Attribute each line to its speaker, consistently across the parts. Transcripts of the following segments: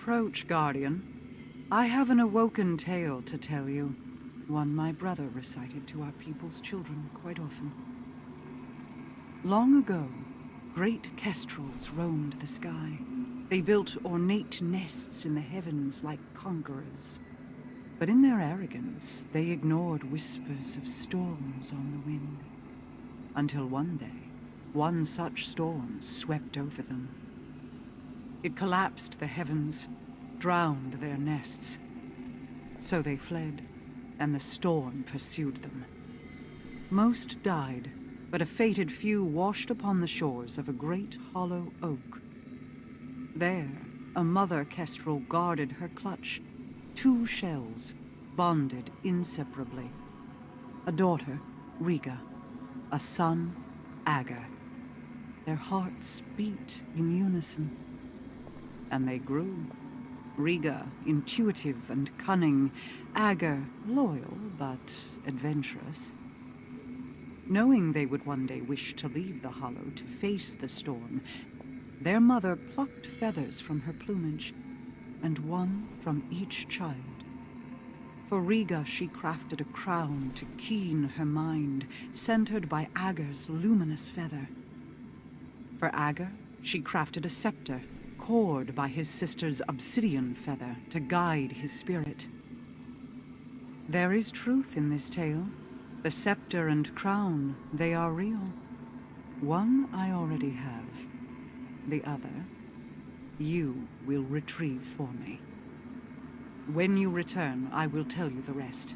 Speaker 1: approach, Guardian. I have an awoken tale to tell you. One my brother recited to our people's children quite often. Long ago, great kestrels roamed the sky. They built ornate nests in the heavens like conquerors. But in their arrogance, they ignored whispers of storms on the wind. Until one day, one such storm swept over them. It collapsed the heavens, drowned their nests. So they fled, and the storm pursued them. Most died, but a fated few washed upon the shores of a great hollow oak. There, a mother kestrel guarded her clutch, 2 shells, bonded inseparably. A daughter, Riga, a son, Agar. Their hearts beat in unison. And they grew. Riga, intuitive and cunning. Agar, loyal but adventurous. Knowing they would one day wish to leave the Hollow to face the storm, their mother plucked feathers from her plumage, and one from each child. For Riga, she crafted a crown to keen her mind, centered by Agar's luminous feather. For Agar, she crafted a scepter, cored by his sister's obsidian feather to guide his spirit. There is truth in this tale. The scepter and crown, they are real. One I already have. The other, you will retrieve for me. When you return, I will tell you the rest.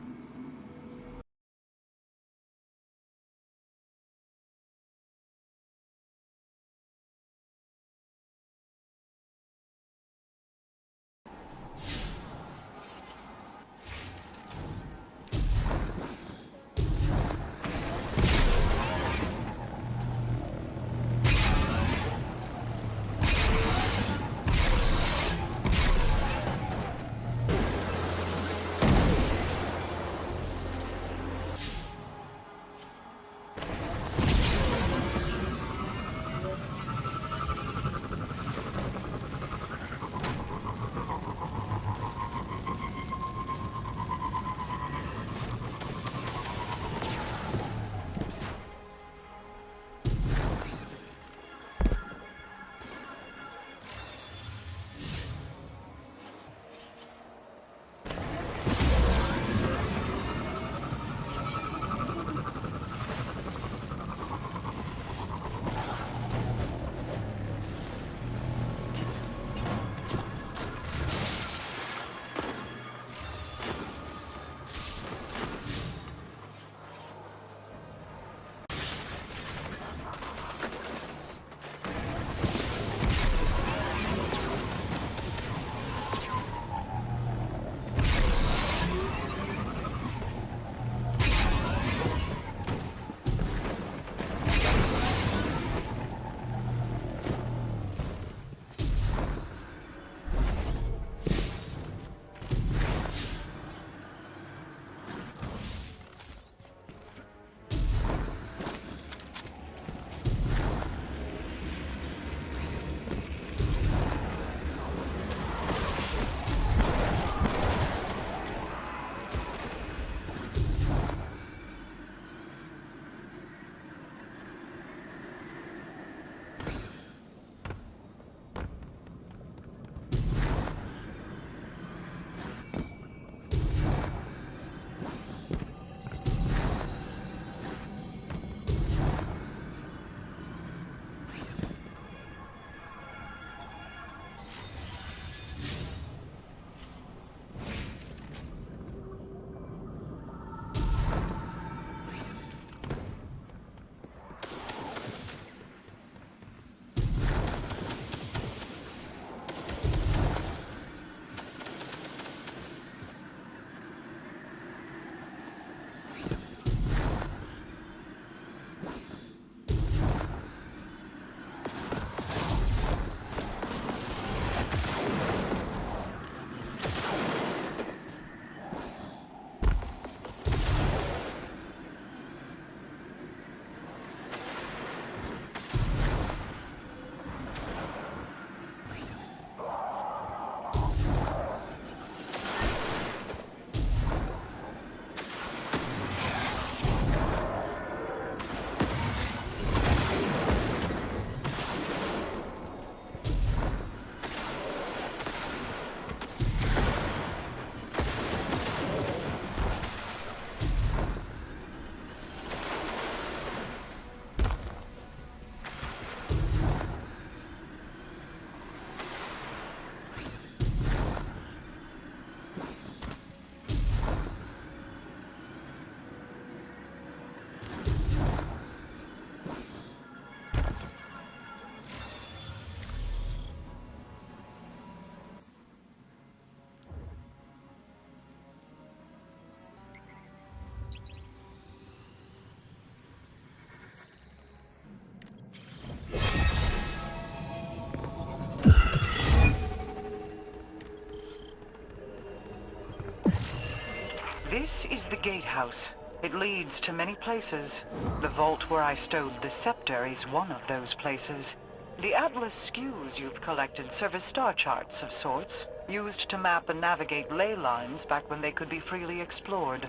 Speaker 1: This is the gatehouse. It leads to many places. The vault where I stowed the scepter is one of those places. The Atlas skews you've collected serve as star charts of sorts, used to map and navigate ley lines back when they could be freely explored.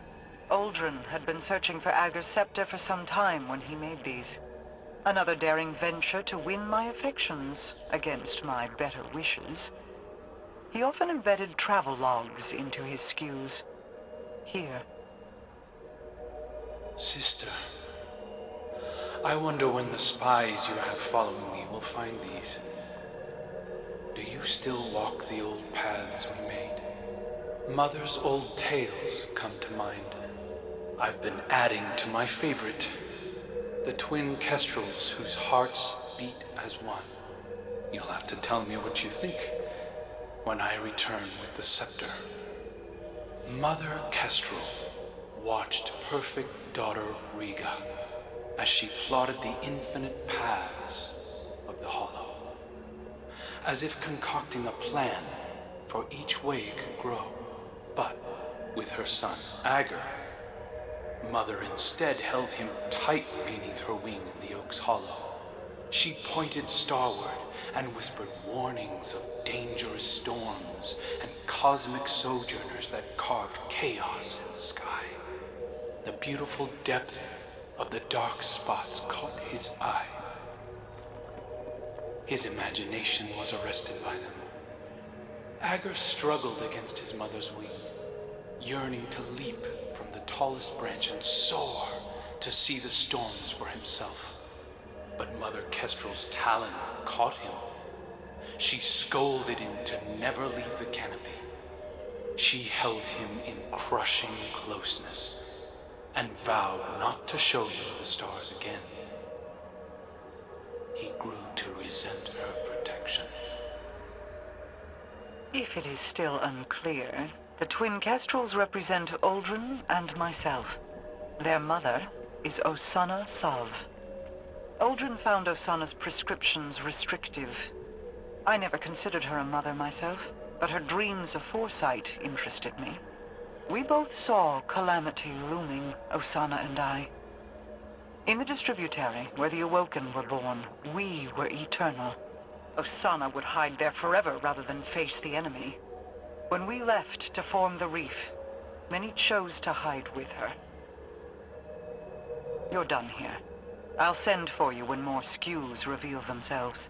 Speaker 1: Uldren had been searching for Ager's scepter for some time when he made these. Another daring venture to win my affections, against my better wishes. He often embedded travel logs into his skews. Here.
Speaker 2: Sister, I wonder when the spies you have following me will find these. Do you still walk the old paths we made? Mother's old tales come to mind. I've been adding to my favorite, the twin kestrels whose hearts beat as one. You'll have to tell me what you think when I return with the scepter. Mother Kestrel watched perfect daughter Rhiga as she plotted the infinite paths of the Hollow, as if concocting a plan for each way it could grow. But with her son, Ager, Mother instead held him tight beneath her wing in the oak's hollow. She pointed starward and whispered warnings of dangerous storms and cosmic sojourners that carved chaos in the sky. The beautiful depth of the dark spots caught his eye. His imagination was arrested by them. Ager struggled against his mother's wing, yearning to leap from the tallest branch and soar to see the storms for himself. But Mother Kestrel's talon caught him. She scolded him to never leave the canopy. She held him in crushing closeness and vowed not to show him the stars again. He grew to resent her protection.
Speaker 1: If it is still unclear, the twin kestrels represent Uldren and myself. Their mother is Osanna Sov. Uldren found Osanna's prescriptions restrictive. I never considered her a mother myself, but her dreams of foresight interested me. We both saw calamity looming, Osanna and I. In the distributary, where the Awoken were born, we were eternal. Osanna would hide there forever rather than face the enemy. When we left to form the reef, many chose to hide with her. You're done here. I'll send for you when more skews reveal themselves.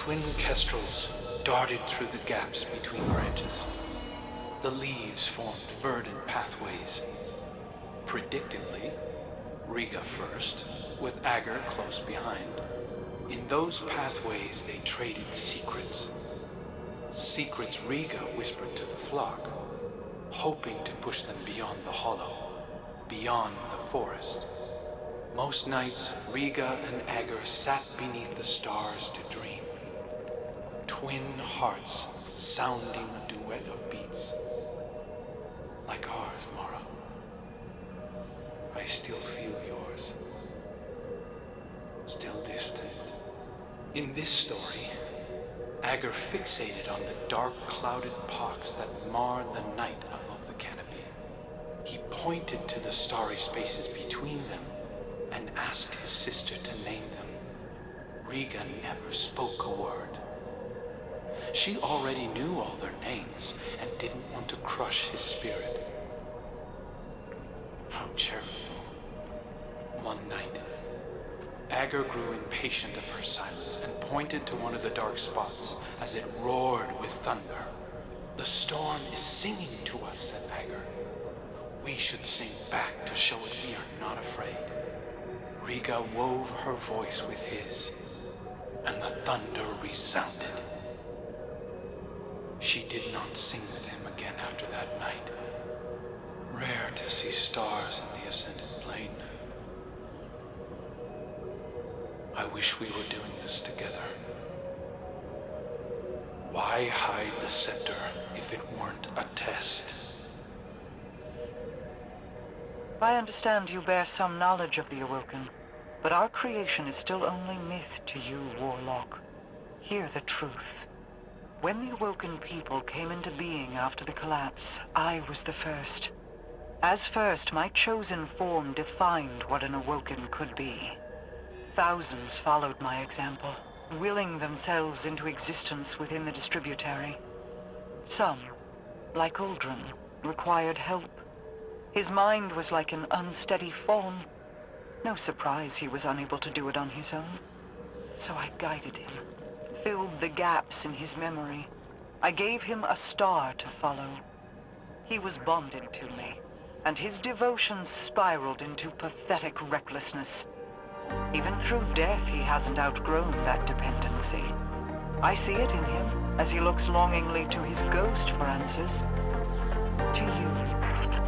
Speaker 2: twin kestrels darted through the gaps between branches. The leaves formed verdant pathways. Predictably, Riga first, with Agar close behind. In those pathways they traded secrets. Secrets Riga whispered to the flock, hoping to push them beyond the hollow, beyond the forest. Most nights, Riga and Agar sat beneath the stars to dream. Twin hearts sounding a duet of beats. Like ours, Mara. I still feel yours. Still distant. In this story, Agar fixated on the dark clouded pox that marred the night above the canopy. He pointed to the starry spaces between them and asked his sister to name them. Riga never spoke a word. She already knew all their names and didn't want to crush his spirit. How charitable. One night, Agar grew impatient of her silence and pointed to one of the dark spots as it roared with thunder. The storm is singing to us, said Agar. We should sing back to show it we are not afraid. Riga wove her voice with his, and the thunder resounded. She did not sing with him again after that night. Rare to see stars in the ascended plane. I wish we were doing this together. Why hide the scepter if it weren't a test?
Speaker 1: I understand you bear some knowledge of the Awoken, but our creation is still only myth to you, Warlock. Hear the truth. When the Awoken people came into being after the collapse, I was the first. As first, my chosen form defined what an Awoken could be. Thousands followed my example, willing themselves into existence within the distributary. Some, like Uldren, required help. His mind was like an unsteady fawn. No surprise he was unable to do it on his own. So I guided him, filled the gaps in his memory. I gave him a star to follow. He was bonded to me, and his devotion spiraled into pathetic recklessness. Even through death, he hasn't outgrown that dependency. I see it in him as he looks longingly to his ghost for answers. To you.